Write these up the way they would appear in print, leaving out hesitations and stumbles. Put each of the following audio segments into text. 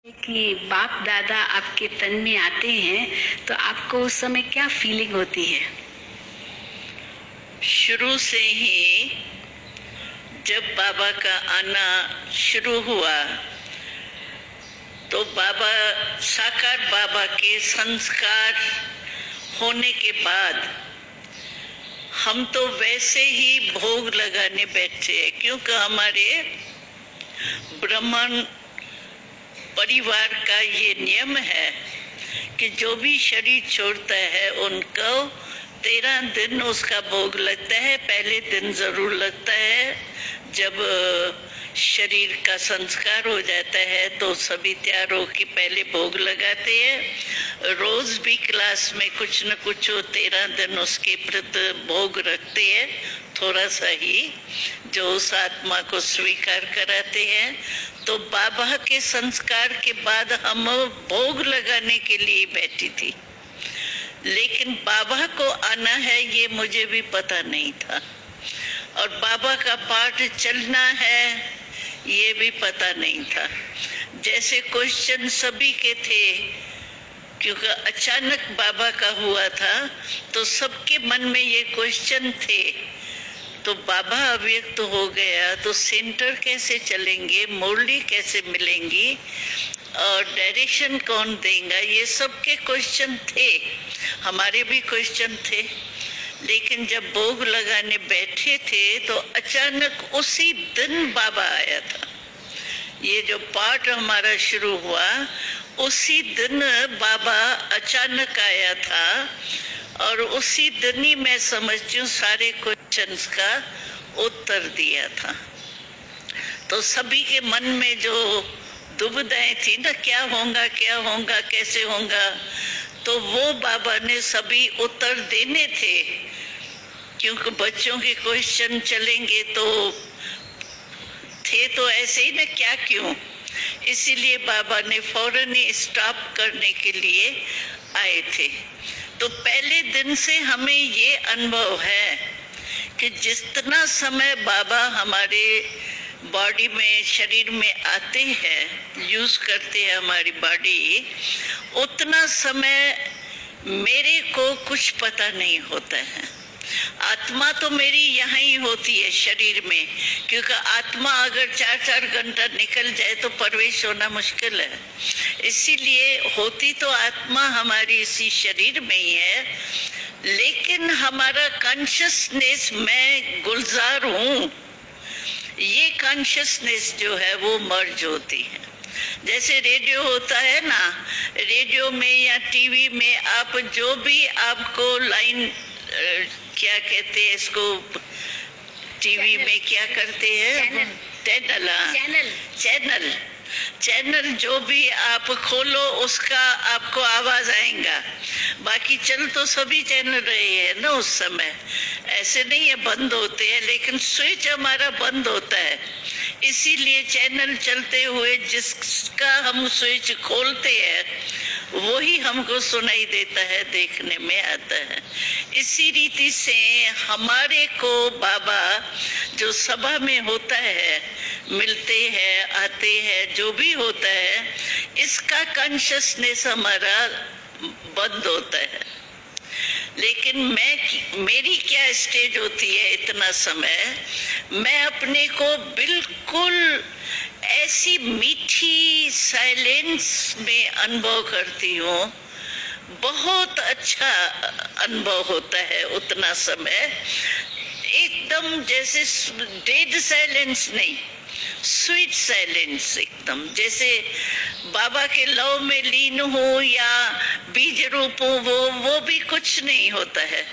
कि बाप दादा आपके तन में आते हैं तो आपको उस समय क्या फीलिंग होती है? शुरू से ही जब बाबा का आना शुरू हुआ तो बाबा साकार बाबा के संस्कार होने के बाद हम तो वैसे ही भोग लगाने बैठे, क्योंकि हमारे ब्राह्मण परिवार का ये नियम है कि जो भी शरीर छोड़ता है उनको 13 दिन उसका भोग लगता है। पहले दिन जरूर लगता है, जब शरीर का संस्कार हो जाता है तो सभी तैयार होकर पहले भोग लगाते हैं। रोज भी क्लास में कुछ न कुछ 13 दिन उसके प्रति भोग रखते हैं, थोड़ा सा ही, जो उस आत्मा को स्वीकार कराते हैं। तो बाबा के संस्कार के बाद हम भोग लगाने के लिए बैठी थी, लेकिन बाबा को आना है ये मुझे भी पता नहीं था, और बाबा का पाठ चलना है ये भी पता नहीं था। जैसे क्वेश्चन सभी के थे, क्योंकि अचानक बाबा का हुआ था तो सबके मन में ये क्वेश्चन थे। तो बाबा अव्यक्त हो गया तो सेंटर कैसे चलेंगे, मुरली कैसे मिलेंगी और डायरेक्शन कौन देगा, ये सब के क्वेश्चन थे, हमारे भी क्वेश्चन थे। लेकिन जब भोग लगाने बैठे थे तो अचानक उसी दिन बाबा आया था। ये जो पाठ हमारा शुरू हुआ उसी दिन बाबा अचानक आया था, और उसी दिन ही मैं समझती हूँ सारे क्वेश्चंस का उत्तर दिया था। तो सभी के मन में जो दुविधाएं थी ना, क्या होगा कैसे होगा, तो वो बाबा ने सभी उत्तर देने थे, क्योंकि बच्चों के क्वेश्चन चलेंगे तो थे तो ऐसे ही ना, क्या क्यों, इसीलिए बाबा ने फौरन ही स्टॉप करने के लिए आए थे। तो पहले दिन से हमें ये अनुभव है कि जितना समय बाबा हमारे बॉडी में, शरीर में आते हैं, यूज करते हैं हमारी बॉडी, उतना समय मेरे को कुछ पता नहीं होता है। आत्मा तो मेरी यहाँ ही होती है शरीर में, क्योंकि आत्मा अगर 4-4 घंटा निकल जाए तो प्रवेश होना मुश्किल है। इसीलिए होती तो आत्मा हमारी इसी शरीर में ही है, लेकिन हमारा कॉन्शियसनेस, मैं गुलजार हूँ, ये कॉन्शियसनेस जो है वो मर्ज होती है। जैसे रेडियो होता है ना, रेडियो में या टीवी में आप जो भी आपको लाइन, क्या कहते हैं इसको, टीवी में क्या करते हैं, चैनल जो भी आप खोलो उसका आपको आवाज आएगा। बाकी चल तो सभी चैनल रहे हैं ना उस समय, ऐसे नहीं है बंद होते हैं, लेकिन स्विच हमारा बंद होता है, इसीलिए चैनल चलते हुए जिसका हम स्विच खोलते हैं वही हमको सुनाई देता है, देखने में आता है। इसी रीति से हमारे को बाबा जो सभा में होता है, मिलते हैं, आते हैं, जो भी होता है, इसका कॉन्शियसनेस हमारा बंद होता है। लेकिन मेरी क्या स्टेज होती है, इतना समय मैं अपने को बिल्कुल ऐसी मीठी साइलेंस में अनुभव करती हूँ, बहुत अच्छा अनुभव होता है उतना समय, एकदम जैसे डेड साइलेंस नहीं, स्वीट साइलेंस, एकदम जैसे बाबा के लव में लीन हो या बीज रूप हो, वो भी कुछ नहीं होता है,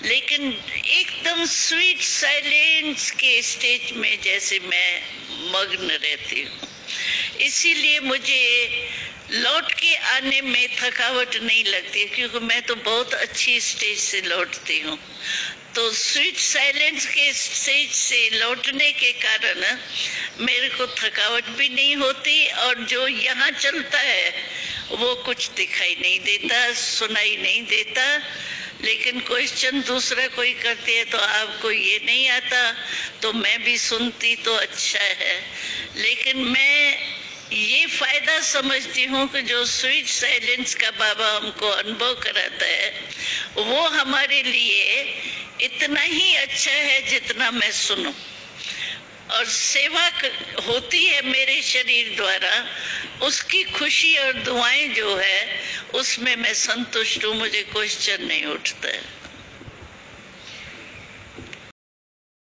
लेकिन एकदम स्वीट साइलेंस के स्टेज में जैसे मैं मग्न रहती हूँ। इसीलिए मुझे लौट के आने में थकावट नहीं लगती, क्योंकि मैं तो बहुत अच्छी स्टेज से लौटती हूँ। तो स्वीट साइलेंस के स्टेज से लौटने के कारण मेरे को थकावट भी नहीं होती, और जो यहाँ चलता है वो कुछ दिखाई नहीं देता, सुनाई नहीं देता। लेकिन क्वेश्चन दूसरा कोई करते हैं तो आपको ये नहीं आता, तो मैं भी सुनती तो अच्छा है, लेकिन मैं ये फायदा समझती हूँ कि जो स्वीट साइलेंस का बाबा हमको अनुभव कराता है वो हमारे लिए इतना ही अच्छा है जितना मैं सुनूं। और सेवा होती है मेरे शरीर द्वारा, उसकी खुशी और दुआएं जो है उसमें मैं संतुष्ट हूँ, मुझे क्वेश्चन नहीं उठता है।